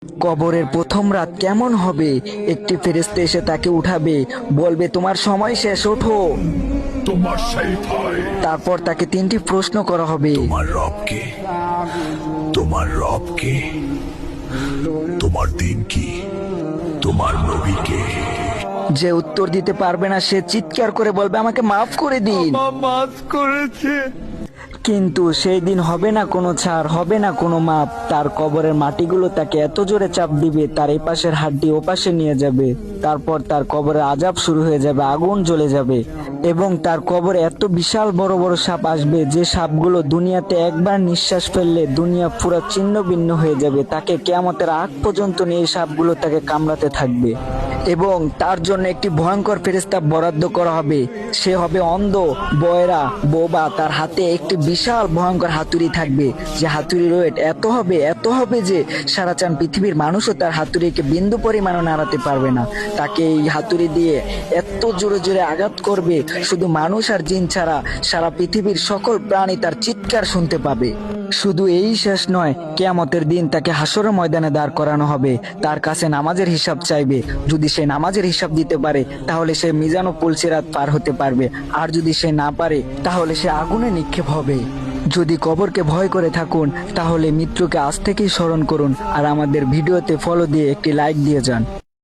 কবরের প্রথম রাত কেমন হবে? একটি ফেরেশতা এসে তাকে উঠাবে, বলবে তোমার সময় শেষ, ওঠো। তোমার সেই ভাই তারপর তাকে তিনটি প্রশ্ন করা হবে। তোমার রবকে, তোমার রবকে, তোমার দিন কি, তোমার নবীকে। যে উত্তর দিতে পারবে না সে চিৎকার করে বলবে আমাকে মাফ করে দিন। মাফ করেছে। কিন্তু সেই দিন হবে না কোনো ছাড়, হবে না কোনো মাপ। তার কবরের মাটিগুলো তাকে এত জোরে চাপ দিবে, তার এই পাশের হাড্ডি ও পাশে নিয়ে যাবে। তারপর তার কবরের আযাব শুরু হয়ে যাবে, আগুন জ্বলে যাবে। এবং তার কবরে এত বিশাল বড় বড় সাপ আসবে, যে সাপগুলো দুনিয়াতে একবার নিঃশ্বাস ফেললে দুনিয়া পুরো ছিন্ন ভিন্ন হয়ে যাবে। তাকে কিয়ামতের আগ পর্যন্ত নিয়ে এই সাপগুলো তাকে কামড়াতে থাকবে। এবং তার জন্য একটি ভয়ঙ্কর ফেরেশতা বরাদ্দ করা হবে। সে হবে অন্ধ, বয়রা, বোবা। তার হাতে একটি বিশাল ভয়ঙ্কর হাতুড়ি থাকবে, যে হাতুড়ির ওয়েট এত হবে যে সারা চান পৃথিবীর মানুষও তার হাতুড়িকে বিন্দু পরিমাণও নাড়াতে পারবে না। তাকে এই হাতুড়ি দিয়ে এত জোরে জোরে আঘাত করবে, শুধু মানুষ আর জিন ছাড়া সারা পৃথিবীর সকল প্রাণী তার চিৎকার শুনতে পাবে। শুধু এই শেষ নয়, কিয়ামতের দিন তাকে হাসরের ময়দানে দাঁড় করানো হবে। তার কাছে নামাজের হিসাব চাইবে। যদি সে নামাজের হিসাব দিতে পারে তাহলে সে মিজান ও পুলসিরাত পার হতে পারবে, আর যদি সে না পারে তাহলে সে আগুনে নিক্ষেপ হবে। যদি কবরকে ভয় করে থাকুন তাহলে মৃত্যুকে আজ থেকেই স্মরণ করুন, আর আমাদের ভিডিওতে ফলো দিয়ে একটি লাইক দিয়ে যান।